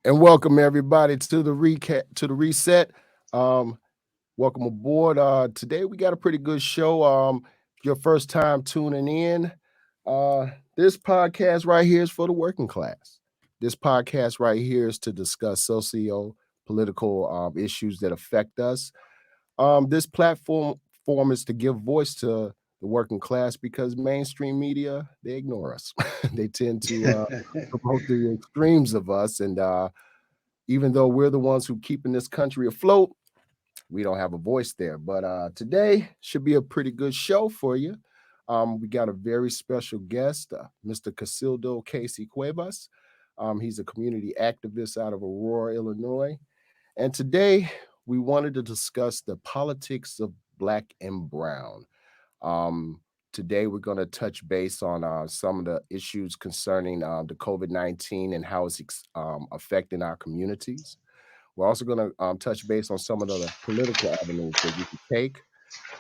And welcome everybody to the reset. Um, Welcome aboard. Today we got a pretty good show. If your first time tuning in, uh, this podcast right here is for the working class. This podcast right here is to discuss socio-political issues that affect us. This platform form is to give voice to the working class because mainstream media they ignore us. They tend to promote the extremes of us, and even though we're the ones who keeping this country afloat, we don't have a voice there. But today should be a pretty good show for you. We got a very special guest, Mr. Casildo Casey Cuevas. He's a community activist out of Aurora, Illinois. And today we wanted to discuss the politics of Black and Brown. Um, Today we're going to touch base on some of the issues concerning the COVID-19 and how it's affecting our communities. We're also going to touch base on some of the political avenues that we can take.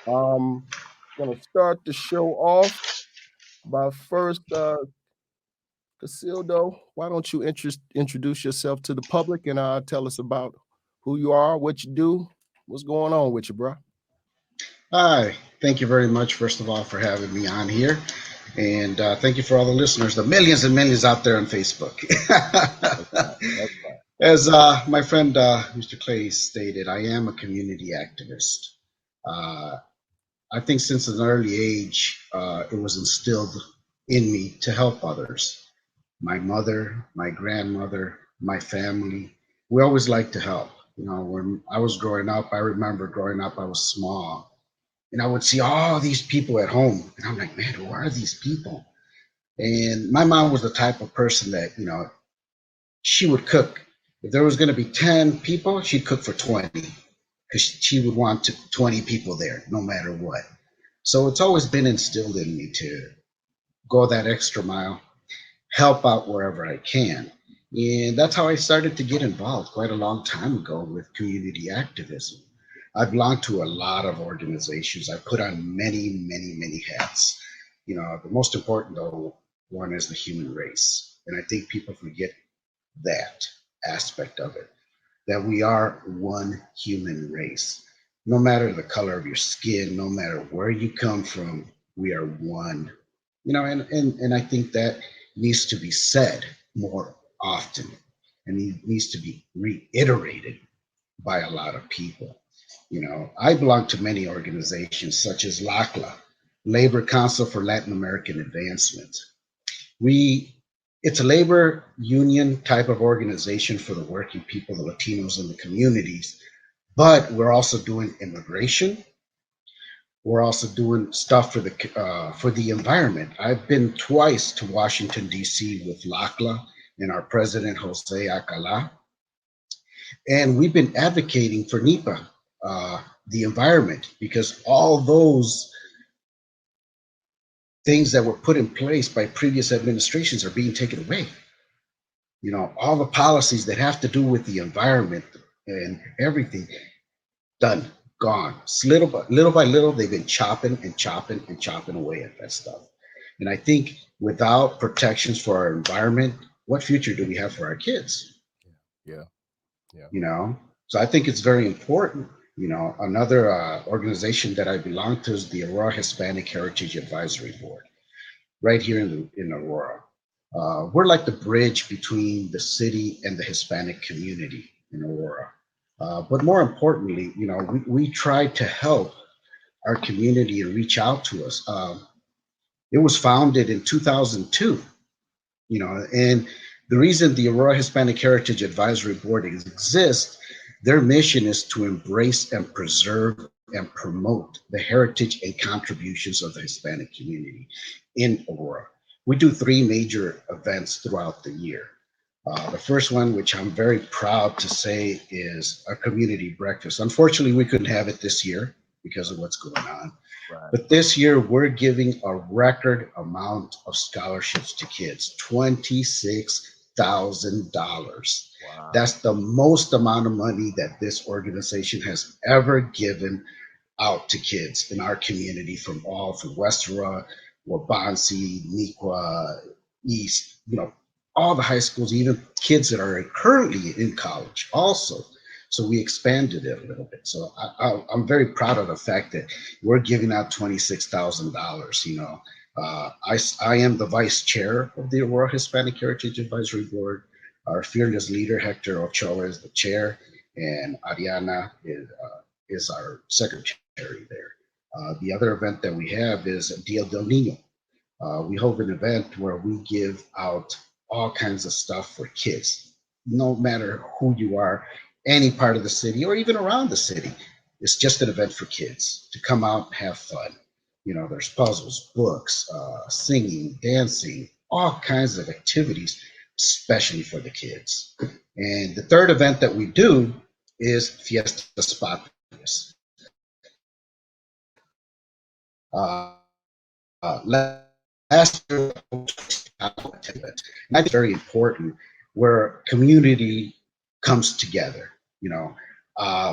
Um, Going to start the show off by first, Casildo. Why don't you introduce yourself to the public and tell us about who you are, what you do, what's going on with you, bro? Hi, thank you very much, first of all, for having me on here. And thank you for all the listeners, the millions and millions out there on Facebook. That's fine. That's fine. As my friend Mr. Clay stated, I am a community activist. Uh, I think since an early age, it was instilled in me to help others. My mother, my grandmother, my family, we always like to help. You know, when I was growing up, I remember growing up, I was small and I would see all these people at home, and I'm like, man, who are these people? And my mom was the type of person that, she would cook. If there was going to be 10 people, she'd cook for 20 because she would want 20 people there no matter what. So it's always been instilled in me to go that extra mile, help out wherever I can. And that's how I started to get involved quite a long time ago with community activism. I belong to a lot of organizations. I put on many, many, many hats. You know, the most important though one is the human race. And I think people forget that aspect of it, that we are one human race. No matter the color of your skin, no matter where you come from, we are one. And I think that needs to be said more often and it needs to be reiterated by a lot of people. I belong to many organizations such as LACLA, Labor Council for Latin American Advancement. We it's a labor union type of organization for the working people, the Latinos in the communities, but we're also doing immigration. We're also doing stuff for the environment. I've been twice to Washington D.C. with LACLA and our president Jose Acala, and we've been advocating for NEPA, the environment, because all those things that were put in place by previous administrations are being taken away. All the policies that have to do with the environment and everything, done, gone. Little by little, they've been chopping and chopping and chopping away at that stuff. And I think without protections for our environment, what future do we have for our kids? Yeah, yeah, you know so I think it's very important. Another organization that I belong to is the Aurora Hispanic Heritage Advisory Board, right here in Aurora. We're like the bridge between the city and the Hispanic community in Aurora. But more importantly, we try to help our community and reach out to us. It was founded in 2002, and the reason the Aurora Hispanic Heritage Advisory Board exists, their mission is to embrace and preserve and promote the heritage and contributions of the Hispanic community in Aurora. We do three major events throughout the year. The first one, which I'm very proud to say, is a community breakfast. Unfortunately, we couldn't have it this year because of what's going on. right. But this year, we're giving a record amount of scholarships to kids, $26,000. Wow. That's the most amount of money that this organization has ever given out to kids in our community from West Aurora, Wabansi, Nequa, East, all the high schools, even kids that are currently in college also. So we expanded it a little bit. So I'm very proud of the fact that we're giving out $26,000. I am the vice chair of the Aurora Hispanic Heritage Advisory Board. Our fearless leader, Hector Ochoa, is the chair, and Ariana is our secretary there. The other event that we have is Dia del Nino. We hold an event where we give out all kinds of stuff for kids, no matter who you are, any part of the city or even around the city. It's just an event for kids to come out and have fun. There's puzzles, books, singing, dancing, all kinds of activities, especially for the kids. And the third event that we do is Fiestas Patrias. Last year, and I think it's very important where community comes together.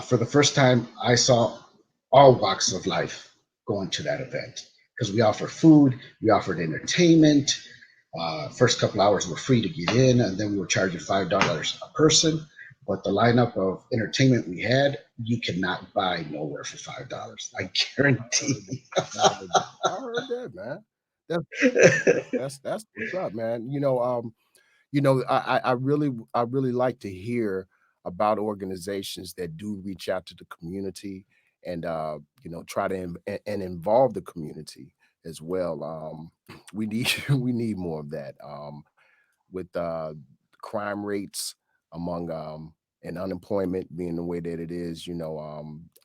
For the first time, I saw all walks of life going to that event because we offer food, we offered entertainment. First couple hours were free to get in, and then we were charging $5 a person. But the lineup of entertainment we had, you cannot buy nowhere for $5. I I guarantee. heard that. I heard that, man. That's that's what's up, man. I really like to hear about organizations that do reach out to the community and try to and involve the community as well. We need we need more of that. With crime rates among and unemployment being the way that it is,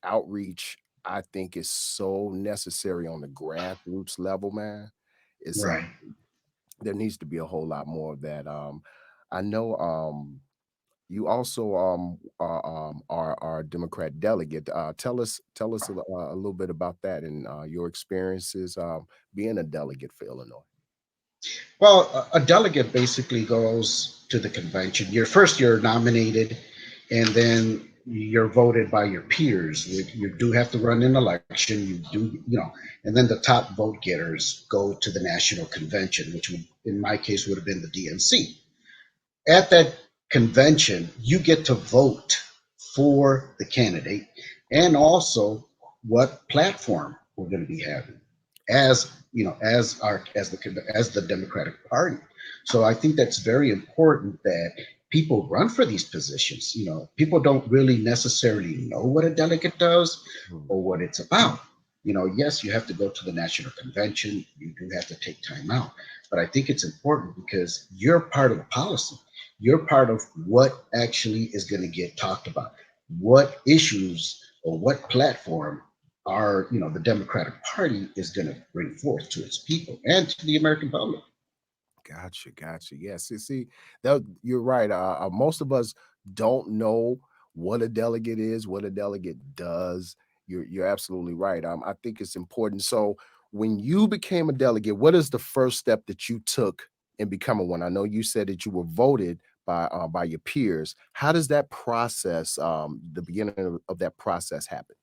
outreach I think is so necessary on the grassroots level, man. It's Right. there needs to be a whole lot more of that. I know you also are a Democrat delegate. Tell us a little bit about that and your experiences being a delegate for Illinois. Well, a delegate basically goes to the convention. You're nominated, and then you're voted by your peers. You do have to run an election. And then the top vote getters go to the national convention, which would, in my case, would have been the DNC. At that convention, you get to vote for the candidate and also what platform we're going to be having as as the Democratic Party. So I think that's very important that people run for these positions. People don't really necessarily know what a delegate does Hmm. or what it's about. Yes, you have to go to the national convention, you do have to take time out, but I think it's important because you're part of the policy. You're part of what actually is going to get talked about. What issues or what platform are the Democratic Party is going to bring forth to its people and to the American public. Gotcha, gotcha. Yes, see that you're right. Most of us don't know what a delegate is, what a delegate does. You're absolutely right. I think it's important. So, when you became a delegate, what is the first step that you took in becoming one? I know you said that you were voted by your peers. How does that process, the beginning of that process, happen?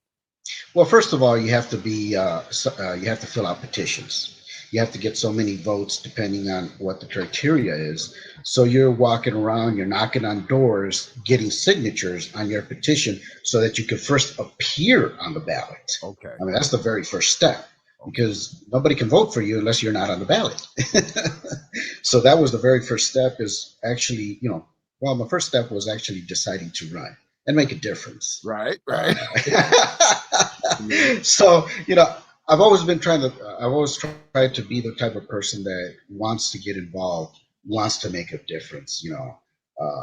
Well, first of all, you have to fill out petitions. You have to get so many votes depending on what the criteria is. So you're walking around, you're knocking on doors, getting signatures on your petition so that you can first appear on the ballot. Okay, I mean, that's the very first step okay, because nobody can vote for you unless you're not on the ballot. So that was the very first step is actually, well, my first step was actually deciding to run and make a difference. right, right. Uh, Mhm. so I've always tried to be the type of person that wants to get involved, wants to make a difference. Uh,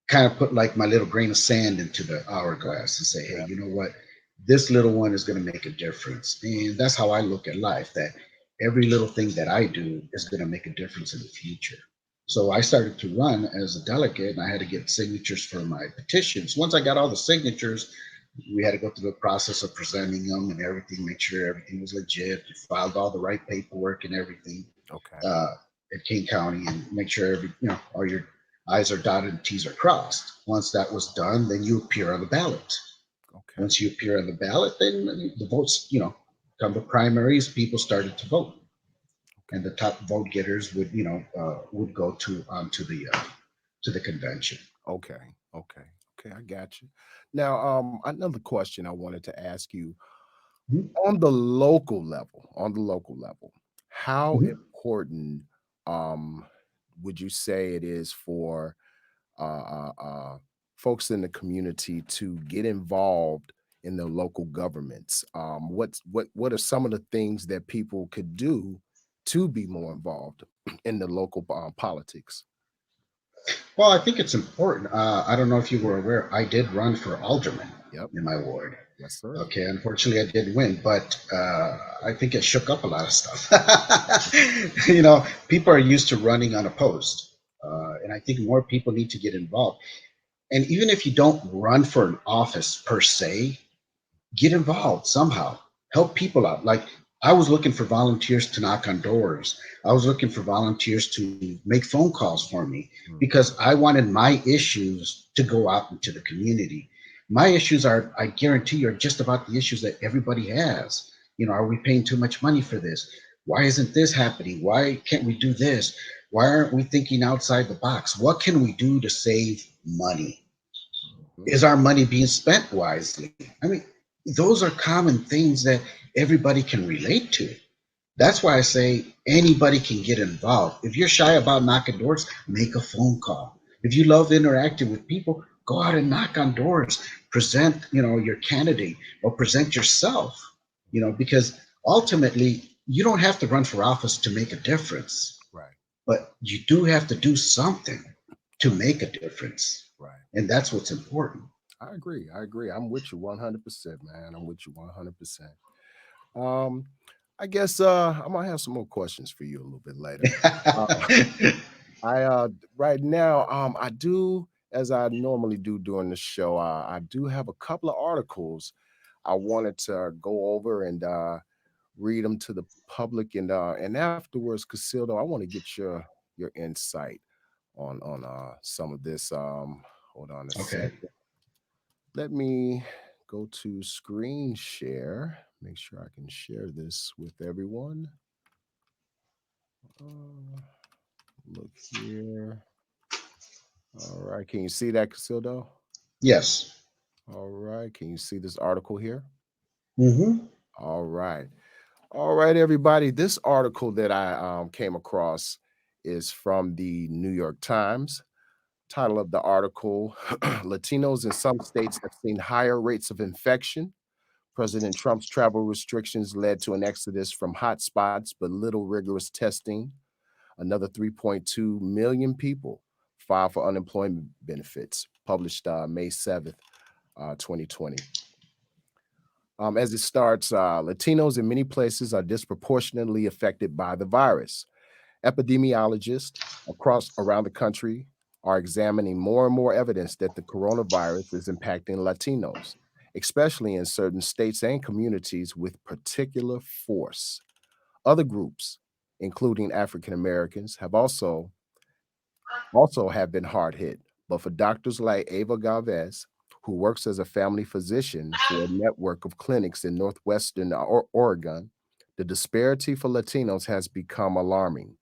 kind of put like my little grain of sand into the hourglass and say, hey, Yeah, you know what? This little one is going to make a difference. And that's how I look at life, that every little thing that I do is going to make a difference in the future. So I started to run as a delegate and I had to get signatures for my petitions. Once I got all the signatures, we had to go through the process of presenting them and everything, make sure everything was legit, filed all the right paperwork and everything okay, uh, at King County, and make sure all your I's are dotted and T's are crossed. Once that was done, then you appear on the ballot. okay. Once you appear on the ballot, then the votes, come the primaries, people started to vote. Okay. and the top vote getters would go to the convention. Okay. Okay. Okay. I got you. Now, another question I wanted to ask you Mhm, on the local level, how mhm. important um would you say it is for folks in the community to get involved in the local governments? What are some of the things that people could do to be more involved in the local politics? Well, I think it's important. I don't know if you were aware, I did run for alderman Yep. in my ward. Yes, sir. Okay, unfortunately, I didn't win, but I think it shook up a lot of stuff. People are used to running unopposed, and I think more people need to get involved. And even if you don't run for an office per se, get involved somehow. Help people out. Like I was looking for volunteers to knock on doors. I was looking for volunteers to make phone calls for me Mhm. because I wanted my issues to go out into the community. My issues are, I guarantee you, are just about the issues that everybody has. Are we paying too much money for this? Why isn't this happening? Why can't we do this? Why aren't we thinking outside the box? What can we do to save money? Mhm. Is our money being spent wisely? I mean, those are common things that everybody can relate to. That's why I say anybody can get involved. If you're shy about knocking doors, make a phone call. If you love interacting with people, go out and knock on doors. Present, your candidate or present yourself, because ultimately you don't have to run for office to make a difference, Right. but you do have to do something to make a difference. Right. And that's what's important. I agree. I agree. I'm with you 100%, man. I'm with you 100%. Um, I guess I might have some more questions for you a little bit later. Uh, I right now, I do, as I normally do during the show, I do have a couple of articles I wanted to go over and read them to the public, and afterwards, Casildo, I want to get your insight on some of this. Hold on a Okay. second. Let me go to screen share. Make sure I can share this with everyone. Uh, look here. All right. Can you see that, Casildo? Yes. All right. Can you see this article here? Mm-hmm. All right. All right, everybody. This article that I came across is from the New York Times. Title of the article: Latinos in some states have seen higher rates of infection. President Trump's travel restrictions led to an exodus from hotspots, but little rigorous testing. Another 3.2 million people filed for unemployment benefits, published May 7th, 2020. As it starts, Latinos in many places are disproportionately affected by the virus. Epidemiologists across around the country are examining more and more evidence that the coronavirus is impacting Latinos, especially in certain states and communities with particular force. Other groups, including African Americans, have also have been hard hit. But for doctors like Ava Galvez, who works as a family physician for a network of clinics in northwestern Oregon, the disparity for Latinos has become alarming.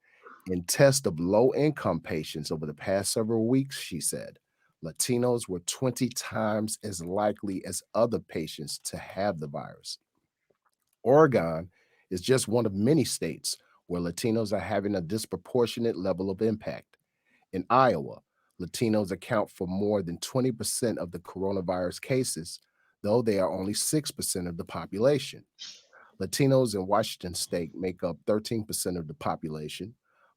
In tests of low income patients over the past several weeks, she said, Latinos were 20 times as likely as other patients to have the virus. Oregon is just one of many states where Latinos are having a disproportionate level of impact. In Iowa, Latinos account for more than 20% of the coronavirus cases, though they are only 6% of the population. Latinos in Washington state make up 13% of the population,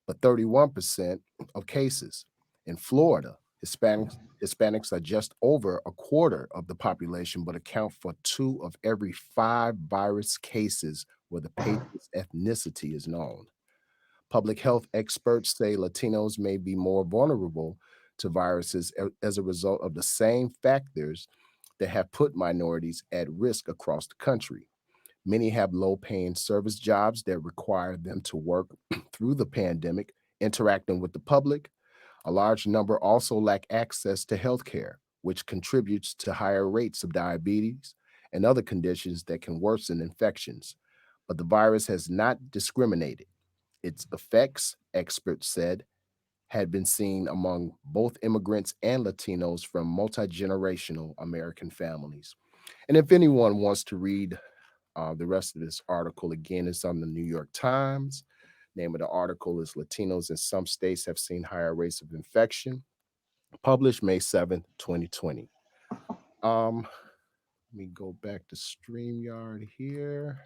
but 31% of cases. In Florida, Hispanics are just over a quarter of the population, but account for 2 of every 5 virus cases where the patient's ethnicity is known. Public health experts say Latinos may be more vulnerable to viruses as a result of the same factors that have put minorities at risk across the country. Many have low paying service jobs that require them to work through the pandemic, interacting with the public. A large number also lack access to health care, which contributes to higher rates of diabetes and other conditions that can worsen infections. But the virus has not discriminated. Its effects, experts said, had been seen among both immigrants and Latinos from multi-generational American families. And if anyone wants to read the rest of this article, again, it's on the New York Times. Name of the article is Latinos in Some States Have Seen Higher Rates of Infection, published May 7th, 2020. Let me go back to StreamYard here.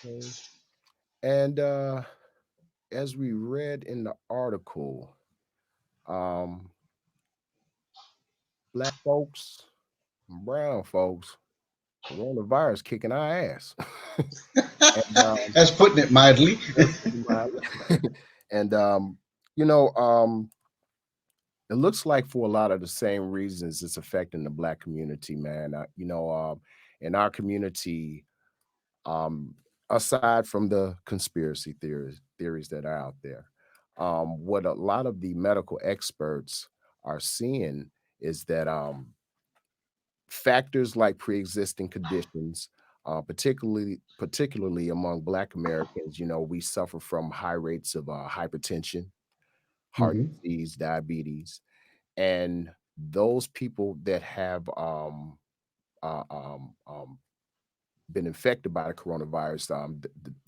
Okay. And as we read in the article, Black folks, brown folks, coronavirus kicking our ass. And That's putting it mildly. and you know, it looks like for a lot of the same reasons it's affecting the Black community, man. In our community, um, aside from the conspiracy theories that are out there, what a lot of the medical experts are seeing is that factors like pre-existing conditions, particularly among Black Americans, we suffer from high rates of hypertension, heart Hmm. disease, diabetes, and those people that have uh, um, um, been infected by the coronavirus,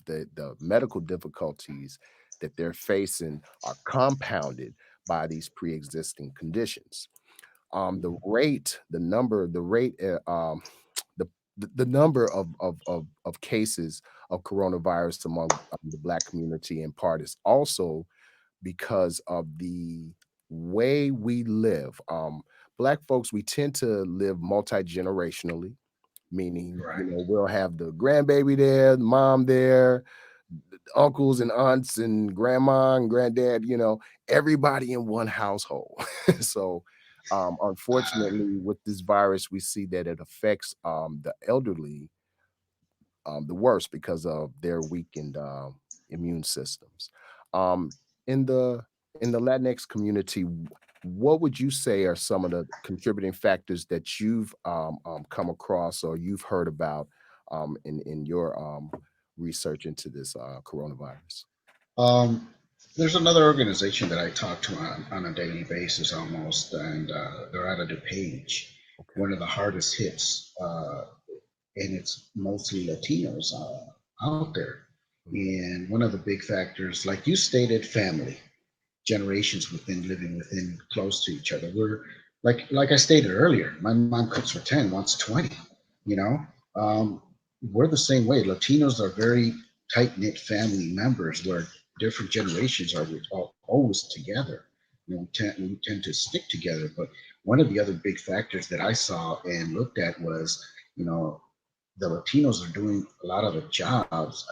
the medical difficulties that they're facing are compounded by these pre-existing conditions. The rate, the rate, the the number of cases of coronavirus among the Black community in part is also because of the way we live. Black folks, we tend to live multi-generationally, meaning, Right. we'll have the grandbaby there, the mom there, uncles and aunts and grandma and granddad, everybody in one household. So, Uh, unfortunately, with this virus, we see that it affects the elderly the worst because of their weakened immune systems. Um, in the Latinx community, what would you say are some of the contributing factors that you've come across or you've heard about in your research into this coronavirus? um, there's another organization that I talk to on a daily basis almost, and they're out of DuPage, Okay. one of the hardest hits, and it's mostly Latinos out there. Mhm. And one of the big factors, like you stated, family, generations living within close to each other. We're like I stated earlier, my mom cooks for 10, wants 20, you know. Um, we're the same way. Latinos are very tight knit family members where different generations are always together. We tend to stick together. But one of the other big factors that I saw and looked at was, you know, the Latinos are doing a lot of the jobs.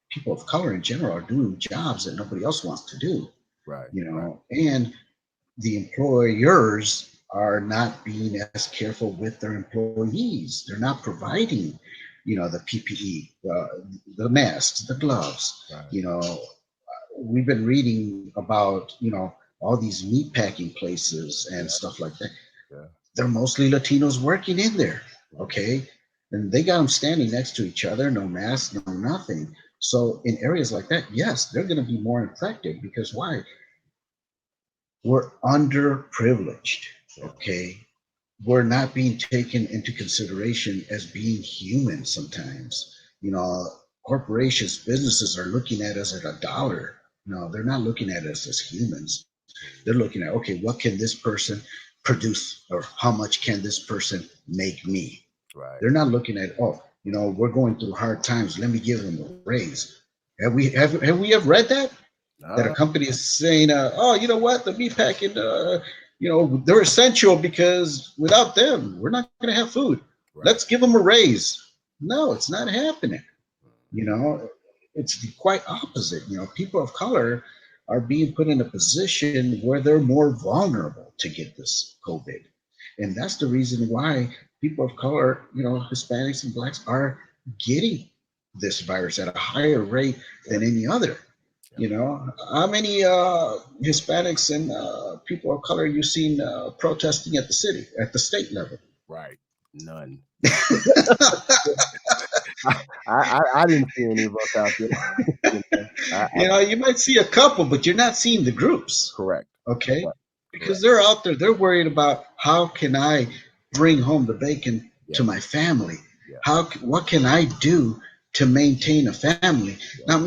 People of color in general are doing jobs that nobody else wants to do, Right, right, and the employers are not being as careful with their employees. They're not providing, the PPE, the masks, the gloves. right. You know, we've been reading about, all these meat packing places and Yeah, stuff like that. yeah. They're mostly Latinos working in there. Mhm. Okay. And they got them standing next to each other, no mask, no nothing. So in areas like that, yes, they're going to be more infected because why? We're underprivileged. Yeah, Okay. We're not being taken into consideration as being human sometimes. Corporations, businesses are looking at us at a dollar. No, they're not looking at us as humans. They're mhm. looking at, okay, what can this person produce or how much can this person make me? Right. They're not looking at, oh, we're going through hard times. Let me give them a raise. Have we ever read that a Uh, company is saying, oh, you know what, the meat packing, they're essential because without them, we're not going to have food. right. Let's give them a raise. No, it's not happening. You Mhm. know, it's the quite opposite. People of color are being put in a position where they're more vulnerable to get this COVID. And that's the reason why people of color, Hispanics and blacks are getting this virus at a higher rate Yep, than any other. yep. How many Hispanics and people of color you seen protesting at the state level? Right. None. I didn't see any of us out there. You know, You know, you might see a couple, but you're not seeing the groups. correct, Okay, correct, because correct. they're out there, they're worried about how can I bring home the bacon to Yes, my family, yes, what can I do to maintain a family. yes, Now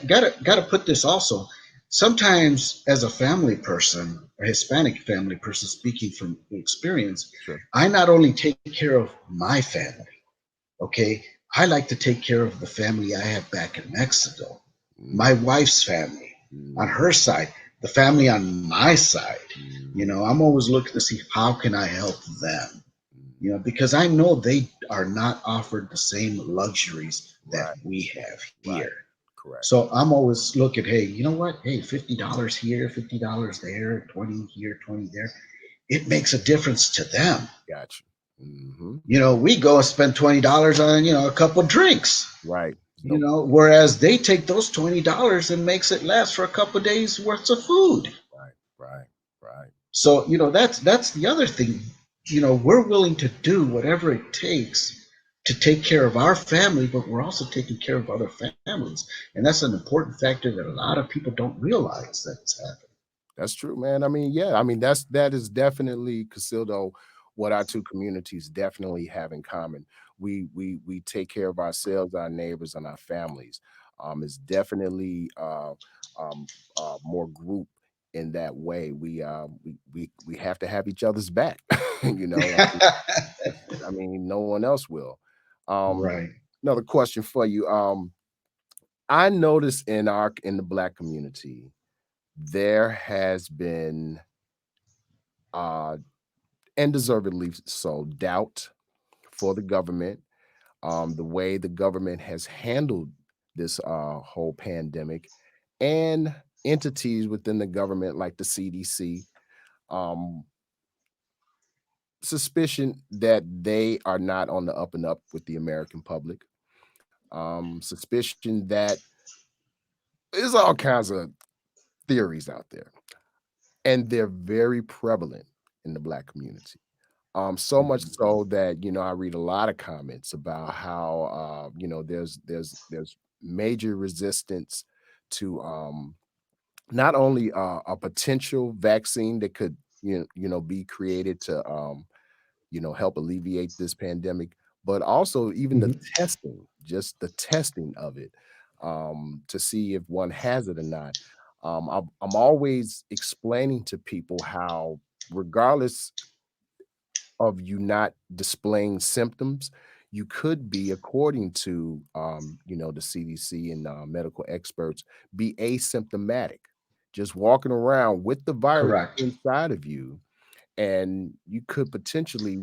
gotta put this also, sometimes as a family person, a Hispanic family person, speaking from experience, sure. I not only take care of my family, okay, I like to take care of the family I have back in Mexico, Mm, my wife's family on mm, her side, the family on my side. You mm, know, I'm always looking to see how can I help them. You mm. know, because I know they are not offered the same luxuries that Right, we have right, here. correct. So I'm always looking, hey, you know what? Hey, $50 here, $50 there, 20 here, 20 there. It makes a difference to them. Gotcha. Hmm. You know, we go and spend $20 on, you know, a couple drinks. Right. You No. know, whereas they take those $20 and makes it last for a couple of days worth of food. Right, right, right. So, you know, that's the other thing. You know, we're willing to do whatever it takes to take care of our family, but we're also taking care of other families. And that's an important factor that a lot of people don't realize that's happening. That's true, man. I mean, yeah, I mean, that is definitely, Casildo, what our two communities definitely have in common. We take care of ourselves, our neighbors, and our families. It's definitely more group in that way. We have to have each other's back. You know, I mean, no one else will. Um, Right. Another question for you. I noticed in the Black community, there has been uh and deservedly so, doubt for the government, the way the government has handled this whole pandemic, and entities within the government like the CDC, um, suspicion that they are not on the up and up with the American public, suspicion that there's all kinds of theories out there, and they're very prevalent in the Black community. So much Mhm. so that, I read a lot of comments about how, there's major resistance to, not only, a potential vaccine that could, be created to, help alleviate this pandemic, but also even the Mhm. testing, just the testing of it, to see if one has it or not. I'm always explaining to people how, regardless of you not displaying symptoms, you could be, according to the CDC and medical experts, be asymptomatic, just walking around with the virus Correct. inside of you, and you could potentially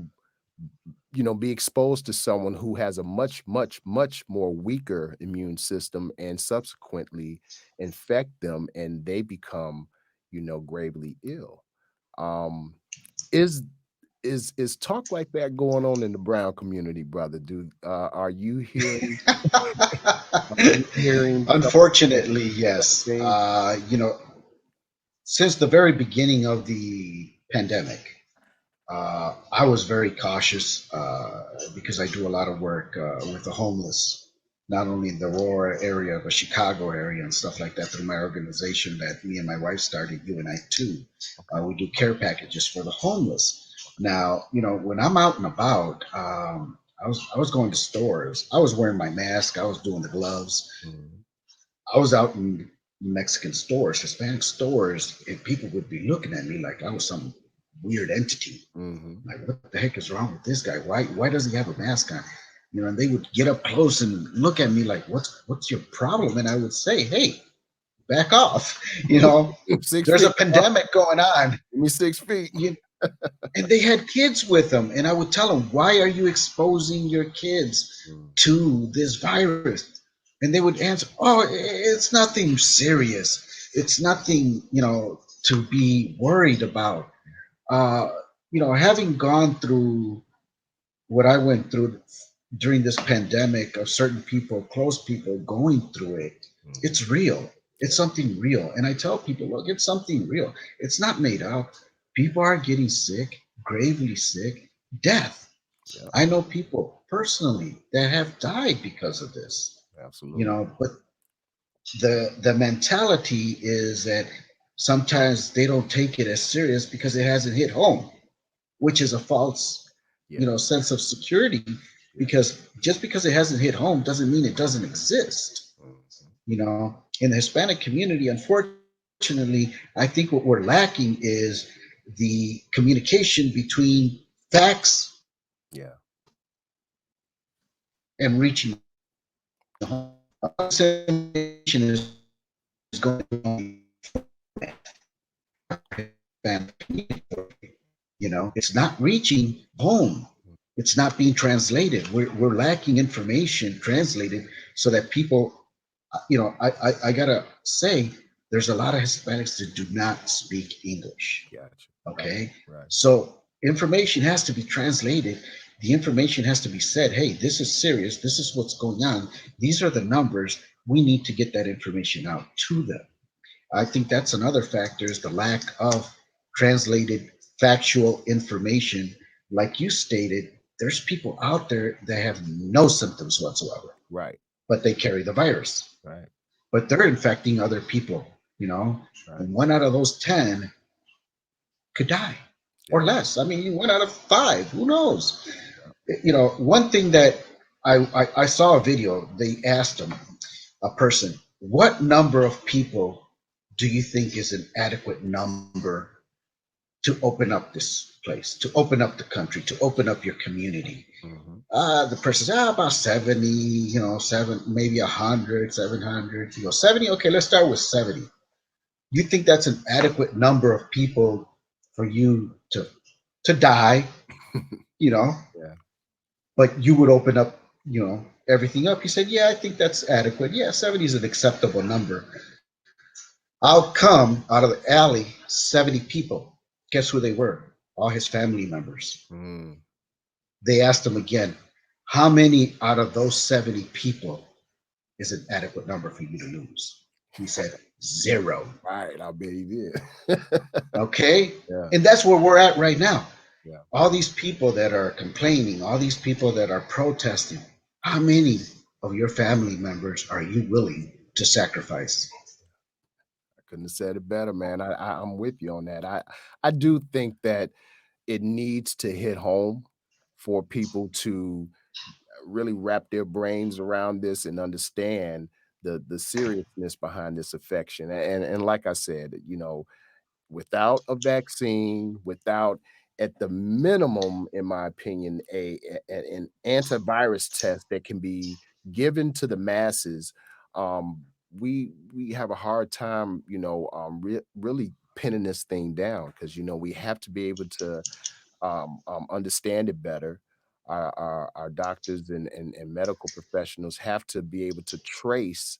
be exposed to someone who has a much, much, much more weaker immune system and subsequently infect them and they become, gravely ill. Um, is is talk like that going on in the brown community, brother? Are you hearing some of the Unfortunately, same yes. things? You know, since the very beginning of the pandemic, I was very cautious because I do a lot of work with the homeless, not only in the Aurora area, but Chicago area and stuff like that through my organization that me and my wife started, Unite Too. Okay, We do care packages for the homeless. Now, you know, when I'm out and about, I was going to stores. I was wearing my mask. I was doing the gloves. mhm, I was out in Mexican stores, Hispanic stores, and people would be looking at me like I was some weird entity. mhm. Like, what the heck is wrong with this guy? Why does he have a mask on? You know, and they would get up close and look at me like, what's your problem? And I would say, hey, back off. You know, 6 there's a feet, bro. pandemic going on. Give me 6 feet. You, and they had kids with them, and I would tell them, why are you exposing your kids Mm, to this virus? And they would answer, oh, it's nothing serious, it's nothing, you know, to be worried about. uh, you know, having gone through what I went through during this pandemic, of certain people, close people going through it, mhm. it's real. It's Yeah, something real. And I tell people, look, it's something real. It's not made up. People are getting sick, gravely sick, death. Yeah, I know people personally that have died because of this, absolutely. but the mentality is that sometimes they don't take it as serious because it hasn't hit home, which is a false, Yeah, sense of security, yeah. because just because it hasn't hit home doesn't mean it doesn't exist. Mhm. In the Hispanic community, unfortunately, I think what we're lacking is the communication between facts Yeah, and reaching home. Information is going on it's not reaching home. mm, It's not being translated. We're lacking information translated so that people, I gotta say, there's a lot of Hispanics that do not speak English. gotcha. Right, Okay. right. So information has to be translated. The information has to be said, hey, this is serious. This is what's going on. These are the numbers. We need to get that information out to them. I think that's another factor is the lack of translated factual information. Like you stated, there's people out there that have no symptoms whatsoever, Right, but they carry the virus, right, but they're infecting other people, you know, right. and one out of those 10 could die or Yeah, less. I mean, one out of five, who knows? yeah. One thing that I saw a video, they asked a person, what number of people do you think is an adequate number to open up this place, to open up the country, to open up your community? Hmm. The person says, about 70, maybe 100, 700. 70? Okay, let's start with 70. You think that's an adequate number of people for you to die, you know, Yeah, but you would open up, everything up? He said, yeah, I think that's adequate. Yeah, 70 is an acceptable number. Out come out of the alley 70 people. Guess who they were? All his family members. mm, They asked him again, how many out of those 70 people is an adequate number for you to lose? He said, zero. right. I bet he did. Okay? Yeah, And that's where we're at right now. yeah. All these people that are complaining, all these people that are protesting, how many of your family members are you willing to sacrifice? I couldn't have said it better, man. I'm with you on that. I do think that it needs to hit home for people to really wrap their brains around this and understand the seriousness behind this affection. And like I said, without a vaccine, without at the minimum, in my opinion, an antivirus test that can be given to the masses, um, we have a hard time, really pinning this thing down because we have to be able to understand it better. Our doctors and medical professionals have to be able to trace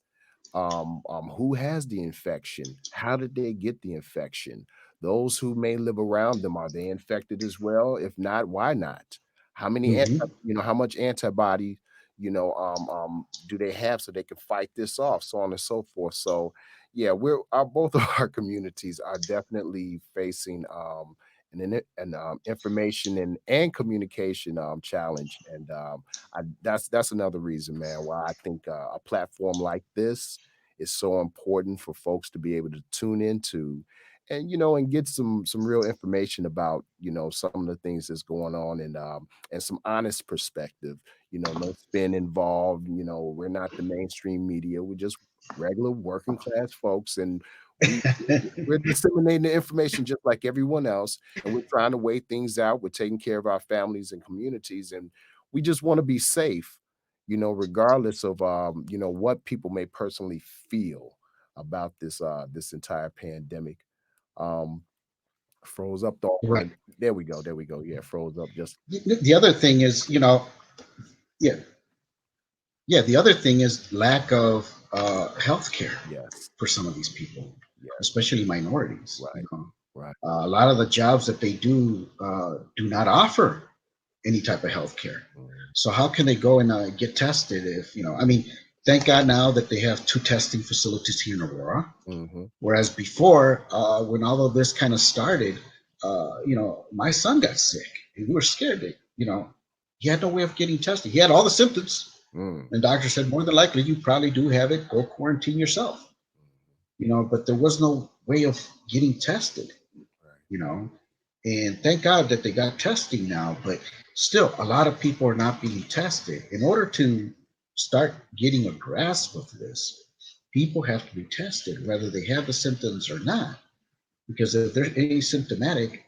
who has the infection, how did they get the infection, those who may live around them, are they infected as well? If not, why not? How many Mm-hmm. how much antibody do they have so they can fight this off, so on and so forth. So yeah, both of our communities are definitely facing an information and communication challenge, and that's another reason, man, why I think a platform like this is so important for folks to be able to tune into and get some real information about some of the things that's going on, and some honest perspective, no spin involved. We're not the mainstream media, we're just regular working class folks, and we we're disseminating the information just like everyone else, and we're trying to weigh things out. We're taking care of our families and communities, and we just want to be safe, regardless of what people may personally feel about this entire pandemic. Um, froze up the Right. there we go, there we go. Yeah, froze up just The other thing is, yeah, yeah. The other thing is lack of health care yes, for some of these people, yes, especially minorities. right, right. A lot of the jobs that they do not offer any type of health care. Mm, So how can they go and get tested if I mean, thank God now that they have two testing facilities here in Aurora. mhm, Whereas before, when all of this kind of started, my son got sick. And we were scared that. he had no way of getting tested. He had all the symptoms. Mm. And doctor said, more than likely, you probably do have it. Go quarantine yourself. But there was no way of getting tested, Right. you know. And thank God that they got testing now, but still, a lot of people are not being tested. In order to start getting a grasp of this, people have to be tested, whether they have the symptoms or not. Because if they're asymptomatic,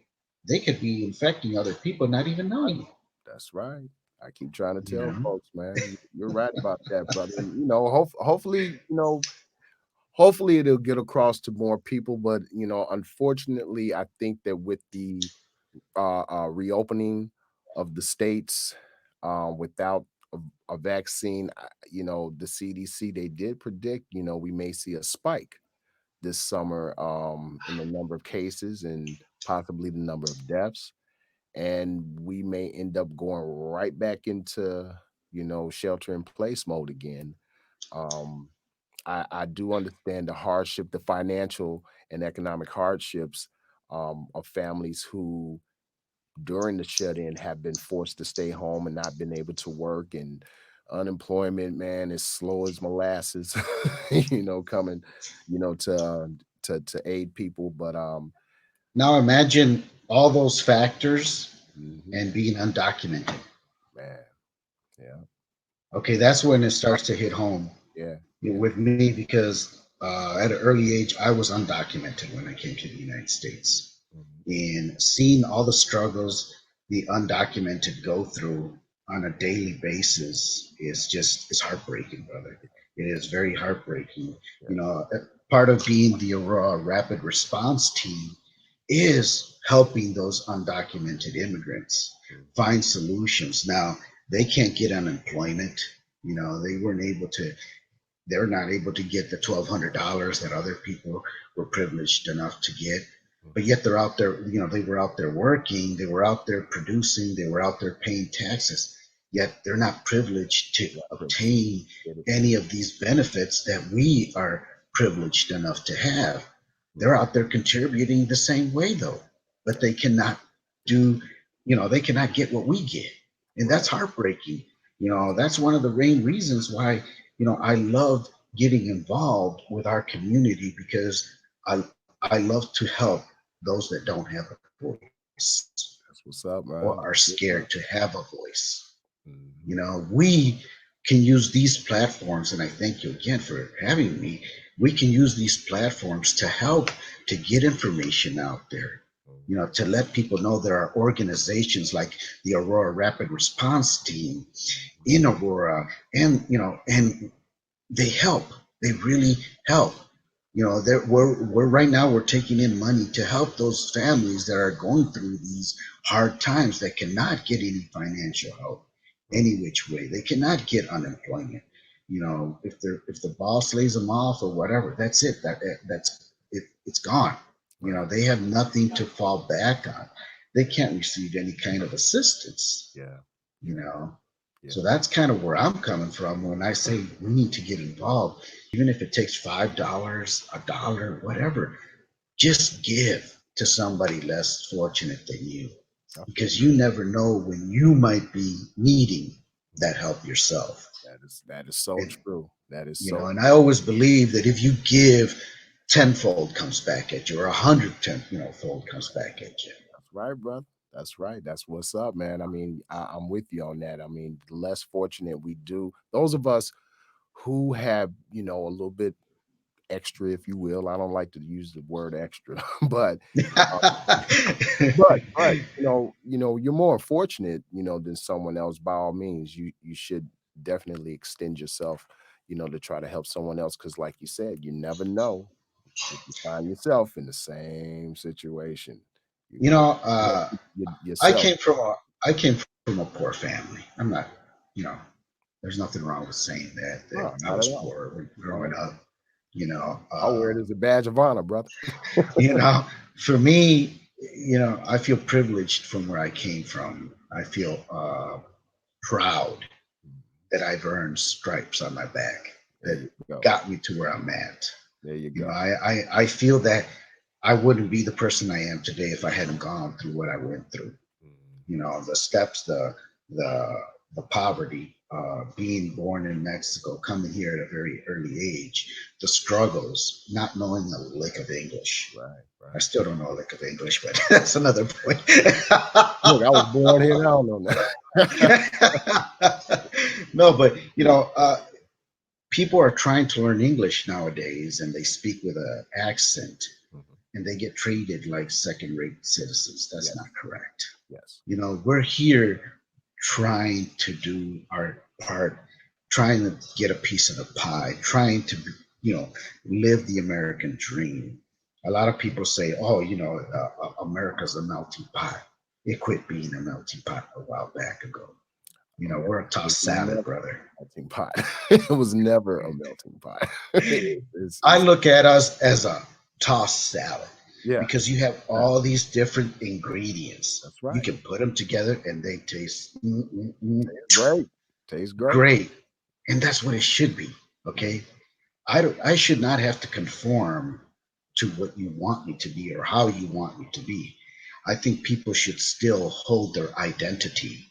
they could be infecting other people, not even knowing it. That's right. I keep trying to You tell know, folks, man, you're right about that, brother. And, hopefully, hopefully it'll get across to more people. But unfortunately, I think that with the reopening of the states without a vaccine, the CDC, they did predict, we may see a spike this summer in the number of cases and possibly the number of deaths. And we may end up going right back into, shelter in place mode again. Um, I do understand the hardship, the financial and economic hardships of families who during the shut-in have been forced to stay home and not been able to work, and unemployment, man, is slow as molasses, coming, to aid people. But now imagine all those factors mhm, and being undocumented. man, yeah, Okay, that's when it starts to hit home yeah, yeah, with me because at an early age, I was undocumented when I came to the United States. mhm, And seeing all the struggles the undocumented go through on a daily basis is just it's heartbreaking, brother. It is very heartbreaking. yeah, You know, part of being the Aurora Rapid Response Team is helping those undocumented immigrants mhm, find solutions. Now, they can't get unemployment. They weren't able to they're not able to get the $1,200 that other people were privileged enough to get. But mhm, yet they're out there, they were out there working, they were out there producing, they were out there paying taxes. Yet they're not privileged to not privileged to obtain get it. any of these benefits that we are privileged enough to have. They're Mhm, out there contributing the same way though, but they cannot do, they cannot get what we get. And right, that's heartbreaking. that's That's one of the main reasons why I love getting involved with our community because I love to help those that don't have a voice that's what's up, or man. are That's what's scared up. to have a voice. Mhm, We can use these platforms, and I thank you again for having me. We can use these platforms to help to get information out there. mhm, To let people know there are organizations like the Aurora Rapid Response Team mhm, in Aurora, and they help. They really help. We're right now we're taking in money to help those families that are going through these hard times that cannot get any financial help mhm, any which way. They cannot get unemployment. If the boss lays them off or whatever, that's it. That's it. It's gone. right. They have nothing to fall back on. They can't receive any kind of assistance. Yeah, You yeah, know, yeah. so that's kind of where I'm coming from when I say we need to get involved, even if it takes $5, a dollar, whatever. Just give to somebody less fortunate than you, I feel because you never know when you might be needing that help yourself. that is so And true. That is so and I always believe that if you give, tenfold comes back at you, or 110 fold comes back at you. That's right, brother. That's right. That's what's up, man. I mean, I'm with you on that. I mean, the less fortunate we do, those of us who have, a little bit extra, if you will. I don't like to use the word extra, but uh, you're more fortunate, than someone else. By all means, you should definitely extend yourself, to try to help someone else. Because, like you said, you never know if you find yourself in the same situation. You you can know, help uh, I yourself. came from a poor family. I'm not, you know, there's nothing wrong with saying that No, I not was at all. poor Not at growing all. up. You know, I'll wear it as a badge of honor, brother. you know, for me, I feel privileged from where I came from. I feel proud that I've earned stripes on my back There that you go. got me to where I'm at. There you go. I feel that I wouldn't be the person I am today if I hadn't gone through what I went through. Mhm. The steps, the the poverty, being born in Mexico, coming here at a very early age, the struggles, not knowing a lick of English. Right, I right. still don't know a lick of English, but that's another point. Look, I was born here. I don't know that. No, but people are trying to learn English nowadays, and they speak with an accent, Mhm. and they get treated like second-rate citizens. That's Yes, not correct. yes. We're here trying to do our part, trying to get a piece of the pie, trying to, live the American dream. A lot of people say, oh, America's a melting pot. It quit being a melting pot a while back ago. America We're a was tossed salad, never brother. a melting pot. It was never a melting pot. I It's look at us as a tossed salad yeah, because you have yeah, all these different ingredients. that's You right. can put them together and they taste Tastes great. Tastes great. great, and that's what it should be. Okay, I should not have to conform to what you want me to be or how you want me to be. I think people should still hold their identity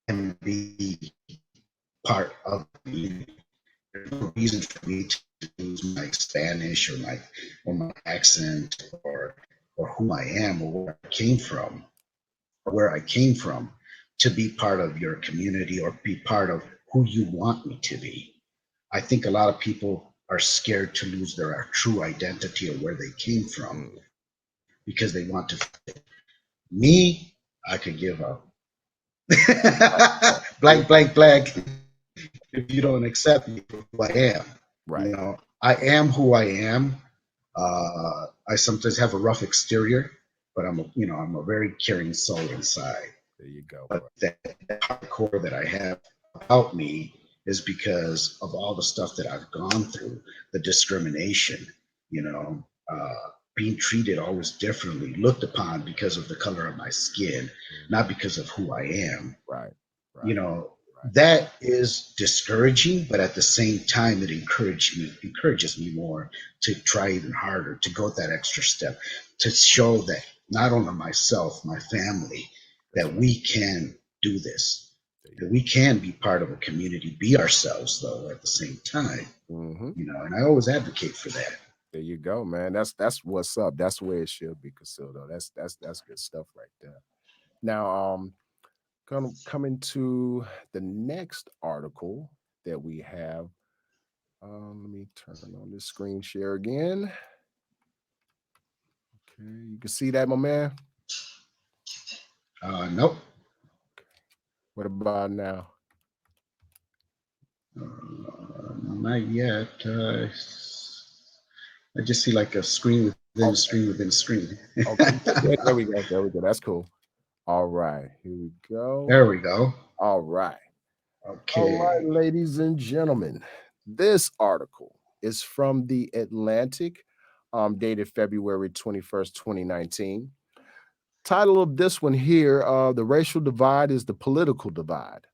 and be part of the community. There's no reason for me to lose my Spanish or my accent or who I am or where I came from to be part of your community or be part of who you want me to be. I think a lot of people are scared to lose their true identity or where they came from Mm. because they want to. Me, I could give up. Right, right. Yeah, Blank, blank, blank. If you don't accept me for who I am, right. I am who I am. I sometimes have a rough exterior, but I'm a very caring soul inside. There you go, bro. But that hardcore that I have about me is because of all the stuff that I've gone through, the discrimination, you know, being treated always differently, looked upon because of the color of my skin, Mm. not because of who I am. Right, You right, know, right. that is discouraging, but at the same time, it encourages me more to try even harder, to go that extra step, to show that not only myself, my family, That's that right. we can do this, There you that we can be part of a community, be ourselves though at the same time, go. Hmm. and I always advocate for that. There you go, man. That's what's up. That's the way it should be, Casildo. That's good stuff right there. Now, coming to the next article that we have. Let me turn on this screen share again. Okay, you can see that, my man. Nope. What about now? Not yet. I just see like a screen within a screen Okay, within a screen. okay. There we go. There we go. That's cool. All right, here we go. There we go. All right. All Okay. right, ladies and gentlemen. This article is from the Atlantic, dated February 21st, 2019. Title of this one here, The Racial Divide is the Political Divide.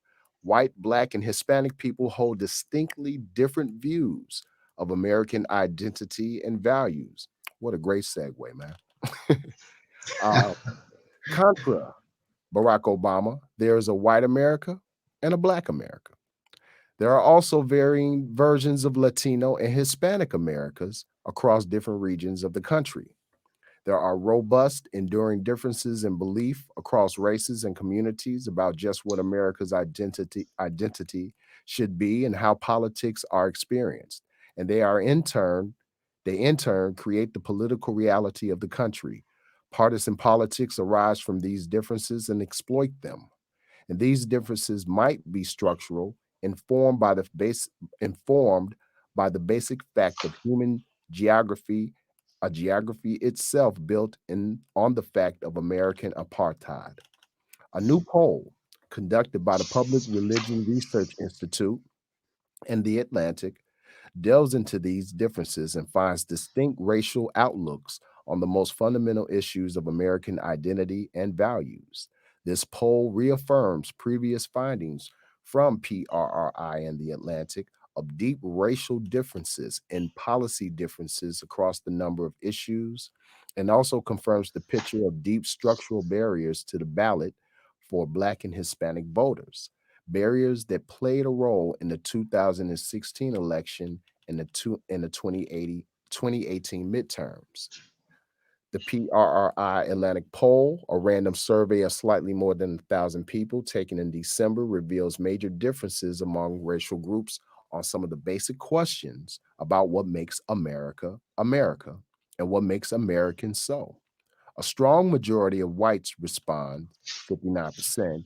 White, Black, and Hispanic people hold distinctly different views of American identity and values. What a great segue, man. uh, Contra Barack Obama, there is a white America and a black America. There are also varying versions of Latino and Hispanic Americas across different regions of the country. There are robust, enduring differences in belief across races and communities about just what America's identity should be and how politics are experienced. And they in turn create the political reality of the country. Partisan politics arise from these differences and exploit them. And these differences might be structural, informed by the base informed by the basic fact of human geography, a geography itself built in on the fact of American apartheid. A new poll conducted by the Public Religion Research Institute and the Atlantic delves into these differences and finds distinct racial outlooks on the most fundamental issues of American identity and values. This poll reaffirms previous findings from PRRI and the Atlantic of deep racial differences and policy differences across the number of issues, and also confirms the picture of deep structural barriers to the ballot for Black and Hispanic voters, barriers that played a role in the 2016 election and the 2018 midterms. The PRRI Atlantic poll, a random survey of slightly more than 1,000 people taken in December, reveals major differences among racial groups on some of the basic questions about what makes America America and what makes Americans so. A strong majority of whites respond, 59%,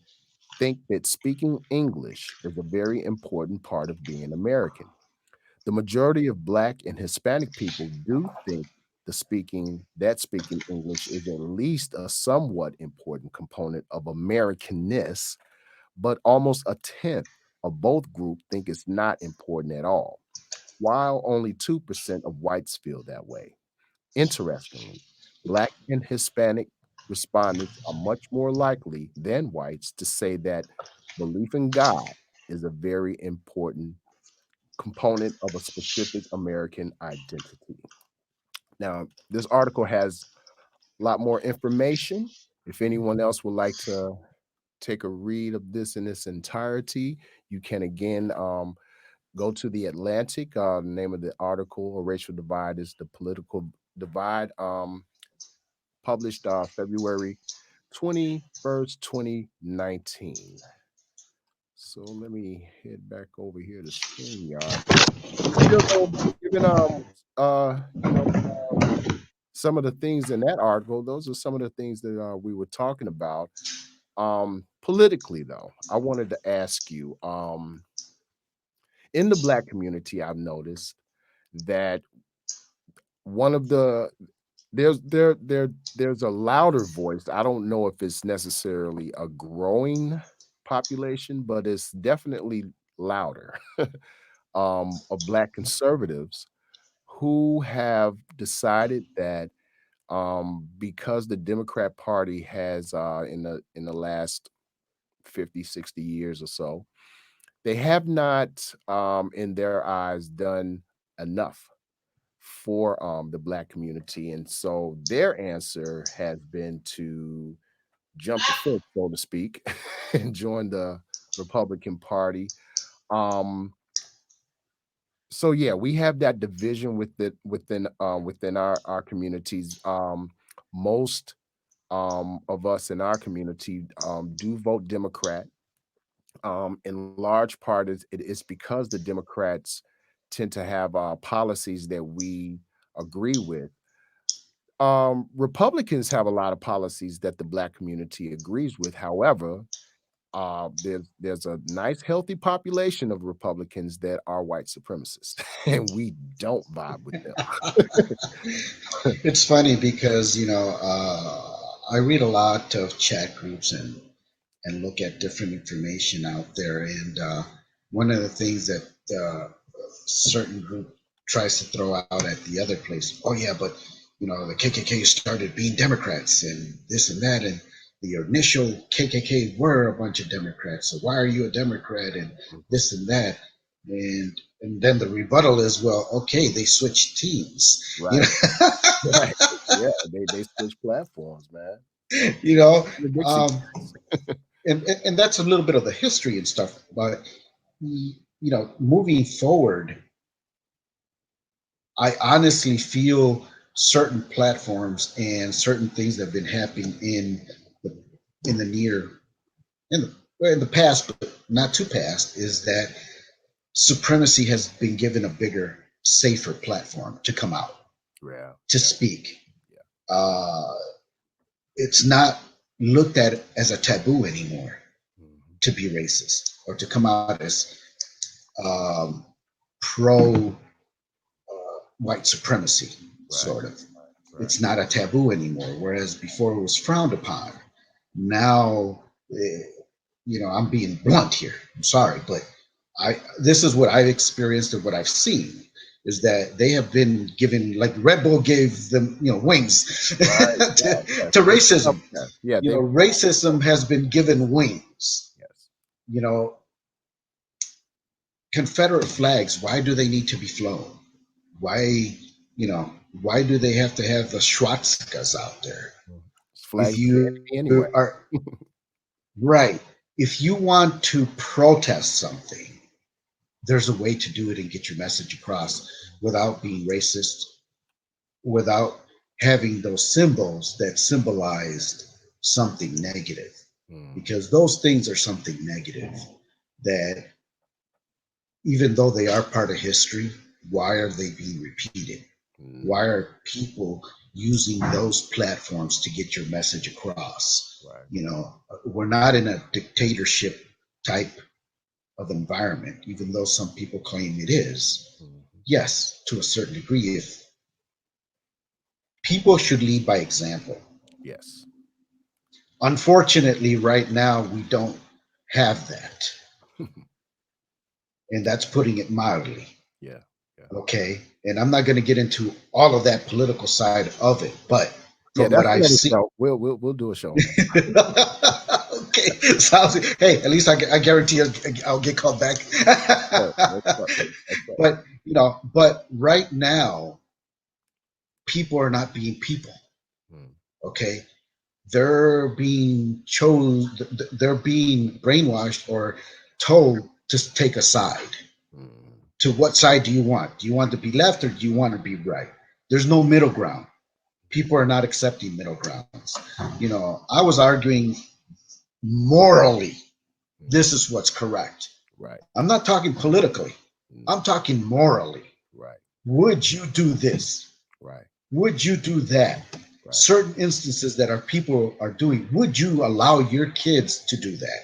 think that speaking English is a very important part of being American. The majority of Black and Hispanic people do think speaking English is at least a somewhat important component of Americanness, but almost a tenth of both groups think it's not important at all, while only 2% of whites feel that way. Interestingly, Black and Hispanic respondents are much more likely than whites to say that belief in God is a very important component of a specific American identity. Now, this article has a lot more information. If anyone else would like to take a read of this in its entirety, you can again go to the Atlantic. The name of the article, "A Racial Divide is the Political Divide," published February 21st, 2019. So let me head back over here to StreamYard. Still though, given some of the things in that article, those are some of the things that we were talking about. Politically though, I wanted to ask you, in the Black community, I've noticed that one of the there's a louder voice. I don't know if it's necessarily a growing population, but it's definitely louder of Black conservatives who have decided that because the Democrat Party has in the last 50, 60 years or so, they have not in their eyes done enough for the Black community. And so their answer has been to jump the fence, so to speak, and join the Republican Party. Um, so yeah, we have that division within our communities. Most of us in our community do vote Democrat. In large part, it is because the Democrats tend to have policies that we agree with. Republicans have a lot of policies that the Black community agrees with. However, there's a nice healthy population of Republicans that are white supremacists, and we don't vibe with them. It's funny because I read a lot of chat groups and look at different information out there, and one of the things that certain group tries to throw out at the other place, oh yeah, but the KKK started being Democrats and this and that, and the initial KKK were a bunch of Democrats, so why are you a Democrat and this and that, and then the rebuttal is, well, okay, they switched teams. Right. Right. Yeah, they switch platforms, man. you know Contradiction. um, and that's a little bit of the history and stuff, but moving forward, I honestly feel certain platforms and certain things that have been happening the in the near in the past, but not too past, is that supremacy has been given a bigger, safer platform to come out, Yeah. to speak. uh, it's not looked at as a taboo anymore to be racist or to come out as pro white supremacy, sort of. Right. It's not a taboo anymore, whereas before it was frowned upon. Now, I'm being blunt here. I'm sorry, but this is what I've experienced and what I've seen is that they have been given, like Red Bull gave them, wings Right. to racism. Yeah, Racism has been given wings. Yes. Confederate flags, why do they need to be flown? Why, why do they have to have the swastikas out there? Flags If you anyway. are Right. If you want to protest something, there's a way to do it and get your message across without being racist, without having those symbols that symbolized something negative. Mm, Because those things are something negative that, even though they are part of history, why are they being repeated? Why mm, are people using those platforms to get your message across? right. We're not in a dictatorship type of environment, even though some people claim it is. Mhm. Yes, to a certain degree, if people should lead by example. Yes. Unfortunately, right now, we don't have that. And that's putting it mildly. Yeah. Yeah. Okay. And I'm not going to get into all of that political side of it, but Yeah. from what That's I've another seen. show. We'll do a show on that. Okay. Sounds, hey, at least I guarantee I'll get called back. Right. That's right. That's right. but right now, people are not being people. Mm, Okay. They're being brainwashed or told to take a side. mm, To what side do you want? Do you want to be left or do you want to be right? There's no middle ground. People are not accepting middle grounds. I was arguing morally, mm, this is what's correct. right. I'm not talking politically, I'm Mm, talking morally. right. Would you do this? Right. Would you do that? Right. Certain instances that our people are doing, would you allow your kids to do that?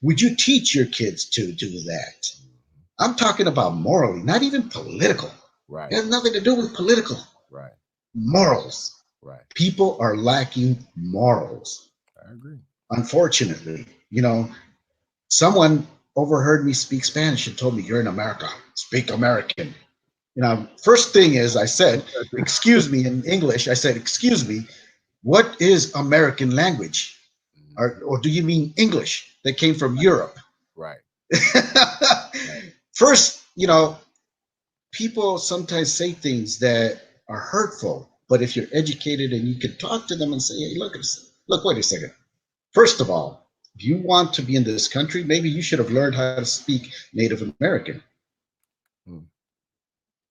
Would you teach your kids to do that? Mhm. I'm talking about morally, not even political. It Right. has nothing to do with political. Right. Morals. Right. People are lacking morals, I agree. unfortunately. Someone overheard me speak Spanish and told me, "You're in America, speak American." First thing is, I said, "Excuse me," in English. I said, "Excuse me, what is American language? Or, Mhm. or do you mean English that came from Europe?" Right. Right. First, people sometimes say things that are hurtful, but if you're educated and you can talk to them and say, "Hey, look, wait a second. First of all, if you want to be in this country, maybe you should have learned how to speak Native American." Mm.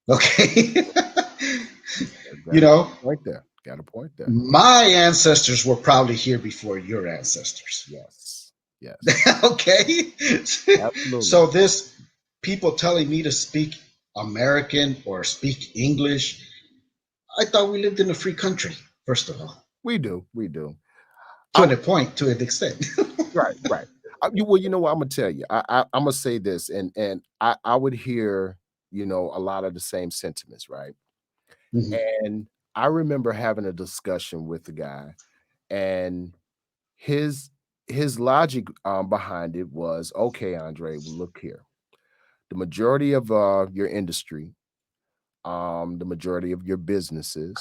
Okay. you Got a know, point there. Got a point there. my ancestors were probably here before your ancestors. Yes. Yes. Okay. Absolutely. So this people telling me to speak American or speak English, I thought we lived in a free country, first of all. We do. We do. To I an point, to an extent. right. Right. You know what I'm gonna tell you. I'm gonna say this, and I would hear a lot of the same sentiments, right? Mhm. And I remember having a discussion with the guy, and his his logic behind it was, okay, Andre, well, look here. The majority of your industry, the majority of your businesses,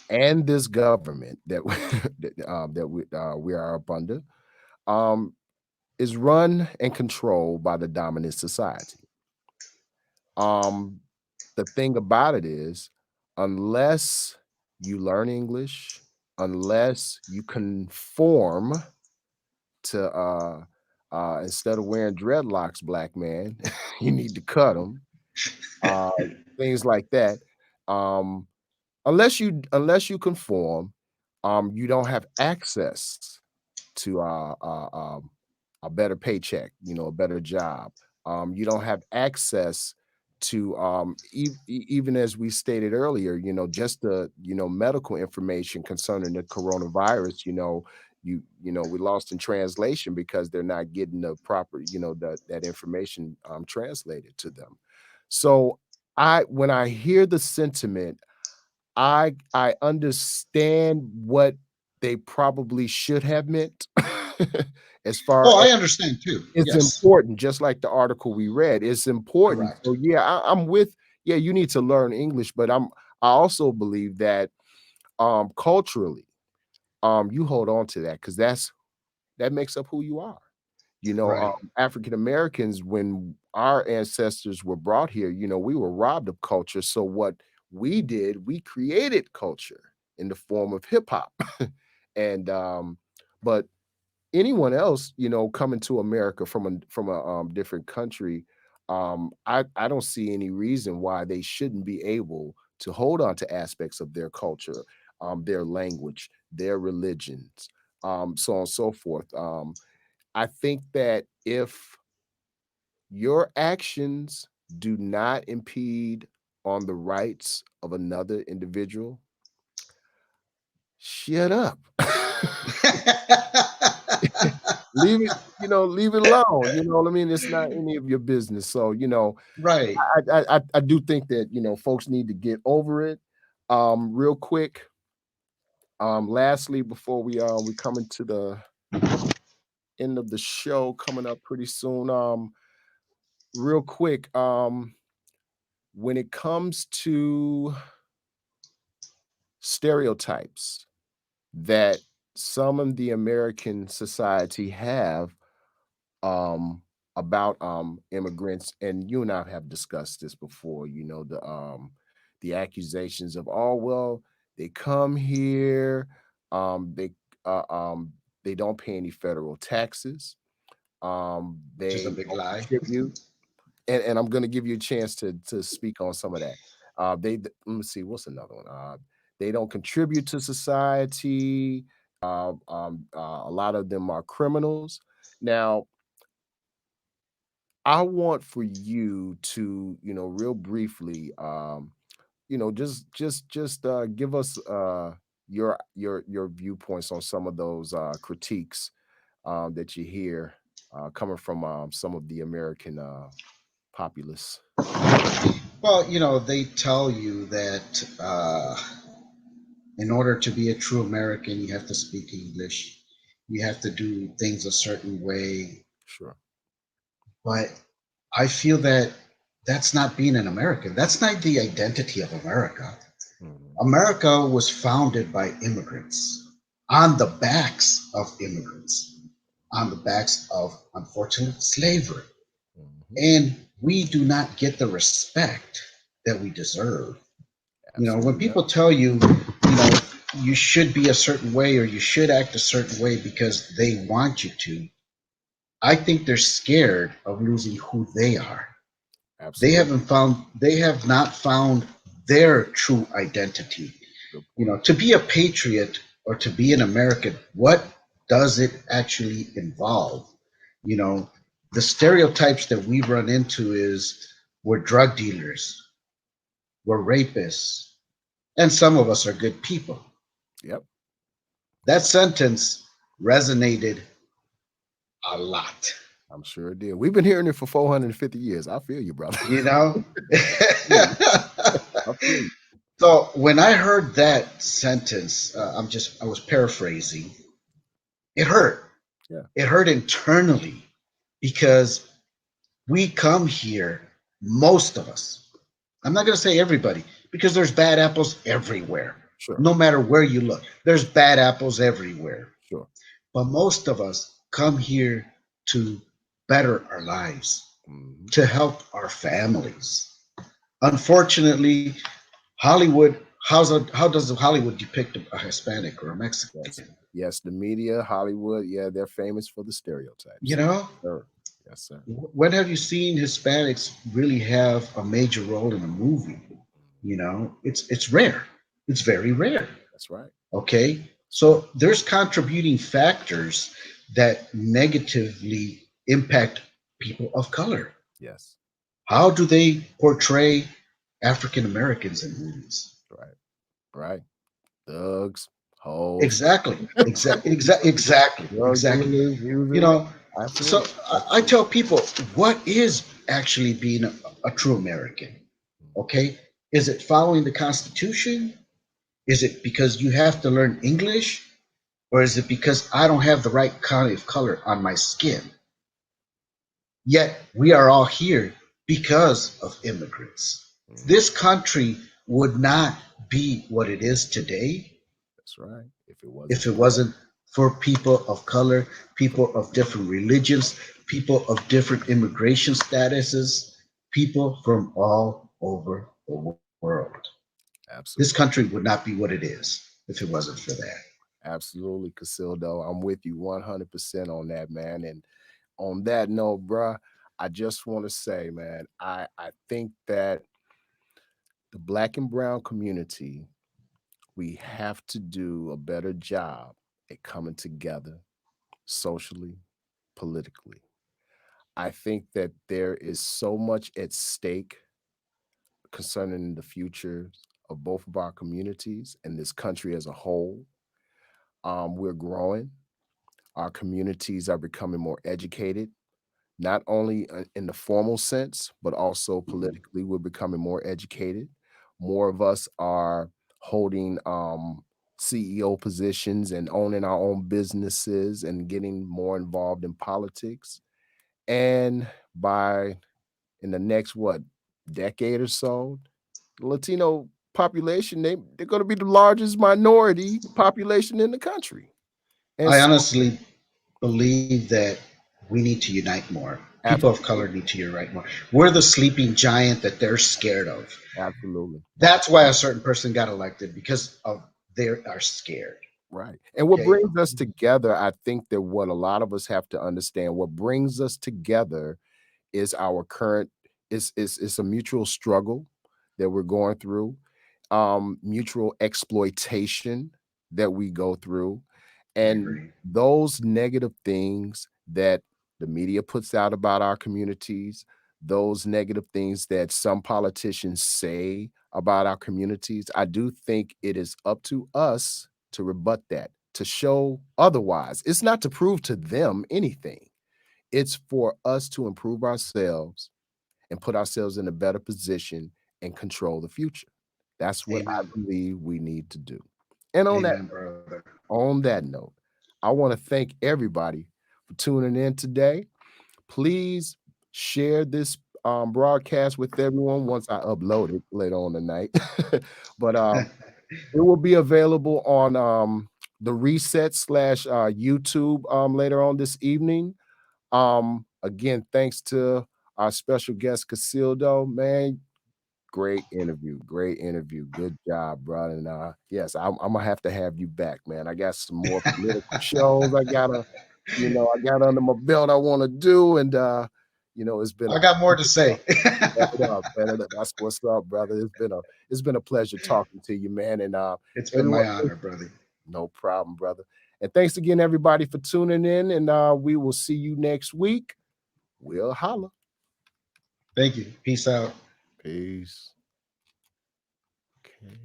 and this government that we are up under, um, is run and controlled by the dominant society. Um, the thing about it is, unless you learn English, unless you conform to instead of wearing dreadlocks, black man, you need to cut them. Uh, things like that. Um, unless you conform, you don't have access to a better paycheck, a better job. You don't have access to even as we stated earlier, just the medical information concerning the coronavirus. We lost in translation because they're not getting the proper, that information translated to them. So when I hear the sentiment, I understand what they probably should have meant as far Oh, as I understand too. it's Yes. important, just like the article we read, it's important. Correct. So, yeah, I'm with you need to learn English, but I also believe that, culturally, you hold on to that because that makes up who you are. Right. African Americans, when our ancestors were brought here, we were robbed of culture. So what we did, we created culture in the form of hip hop. And but anyone else, coming to America from a different country, I don't see any reason why they shouldn't be able to hold on to aspects of their culture, their language, their religions, so on and so forth. I think that if your actions do not impede on the rights of another individual, shut up. Leave it, leave it alone. You know what I mean? It's not any of your business. So, Right. I do think that folks need to get over it. Real quick. Lastly, before we come into the end of the show, coming up pretty soon. Real quick. When it comes to stereotypes that some of the American society have um about immigrants, and you and I have discussed this before, the accusations of, oh well, they come here, they uh, um they don't pay any federal taxes, Which is a they big don't lie. contribute, and I'm going to give you a chance to speak on some of that. Let me see, what's another one? They don't contribute to society. A lot of them are criminals. Now, I want for you to, real briefly, just give us your viewpoints on some of those critiques that you hear coming from some of the American populace. Well, they tell you that in order to be a true American, you have to speak English. You have to do things a certain way. Sure. But I feel that that's not being an American. That's not the identity of America. Mhm, America was founded by immigrants on the backs of immigrants, on the backs of unfortunate slavery. mhm. And we do not get the respect that we deserve. When Absolutely not. people tell you, you should be a certain way or you should act a certain way because they want you to, I think they're scared of losing who they are. Absolutely. They have not found their true identity. Good point. To be a patriot or to be an American, what does it actually involve? You know, the stereotypes that we run into is we're drug dealers, we're rapists, and some of us are good people. Yep. That sentence resonated a lot, I'm sure it did. We've been hearing it for 450 years. I feel you, brother. you know? feel you. I feel you. So when I heard that sentence, I was paraphrasing. It hurt. Yeah. It hurt internally because we come here, most of us. I'm not going to say everybody because there's bad apples everywhere. Sure. No matter where you look, there's bad apples everywhere. Sure. But most of us come here to better our lives, Mhm. to help our families. Unfortunately, Hollywood, how does Hollywood depict a Hispanic or a Yes. Mexican? Yes. The media, Hollywood, yeah, they're famous for the You stereotypes. know, Sure. Yes, sir. when have you seen Hispanics really have a major role in a movie? It's rare. It's very rare. That's right. Okay, That's right. so there's contributing factors that negatively impact people of color. Yes. How do they portray African Americans in movies? Right. Right. Thugs, hoes, Exactly, drug exactly. dealers, You users. know, so Absolutely. I Absolutely. tell people, what is actually being a true American? Okay, is it following the Constitution? Is it because you have to learn English? Or is it because I don't have the right kind of color on my skin? Yet we are all here because of immigrants. Mhm. This country would not be what it is today That's right. If it wasn't if it for that. wasn't for people of color, people of different religions, people of different immigration statuses, people from all over the world. This Absolutely. country would not be what it is if it wasn't for that. Absolutely, Casildo. I'm with you 100% on that, man. And on that note, bruh, I just want to say, man, I think that the Black and brown community, we have to do a better job at coming together socially, politically. I think that there is so much at stake concerning the future of both of our communities and this country as a whole. We're growing. Our communities are becoming more educated, not only in the formal sense, but also politically. We're becoming more educated. More of us are holding CEO positions and owning our own businesses and getting more involved in politics. And by in the next decade or so, the Latino population, they're going to be the largest minority population in the country. And I so, honestly believe that we need to unite more. People of color absolutely, need to unite more. We're the sleeping giant that they're scared of. absolutely. That's why a certain person got elected because of they are scared. Right. And what Okay. brings us together, I think that what a lot of us have to understand, what brings us together is our current is a mutual struggle that we're going through, mutual exploitation that we go through, I and agree. those negative things that the media puts out about our communities, those negative things that some politicians say about our communities. I do think it is up to us to rebut that, to show otherwise. It's not to prove to them anything. It's for us to improve ourselves and put ourselves in a better position and control the future. That's what I Amen. believe we need to do. And Amen, brother. on that note, I want to thank everybody for tuning in today. Please share this broadcast with everyone once I upload it later on tonight. But it will be available on the reset slash YouTube later on this evening. Again, thanks to our special guest Casildo, man. Great interview. Good job, bro. And yes, I'm gonna have to have you back, man. I got some more political shows I got under my belt I want to do. And it's been a I got more to say. that's what's up, brother. It's been a pleasure talking to you, man. And It's been everyone, my honor, brother. no problem, brother. And thanks again, everybody, for tuning in. And we will see you next week. We'll holla. Thank you. Peace out. Peace. Okay.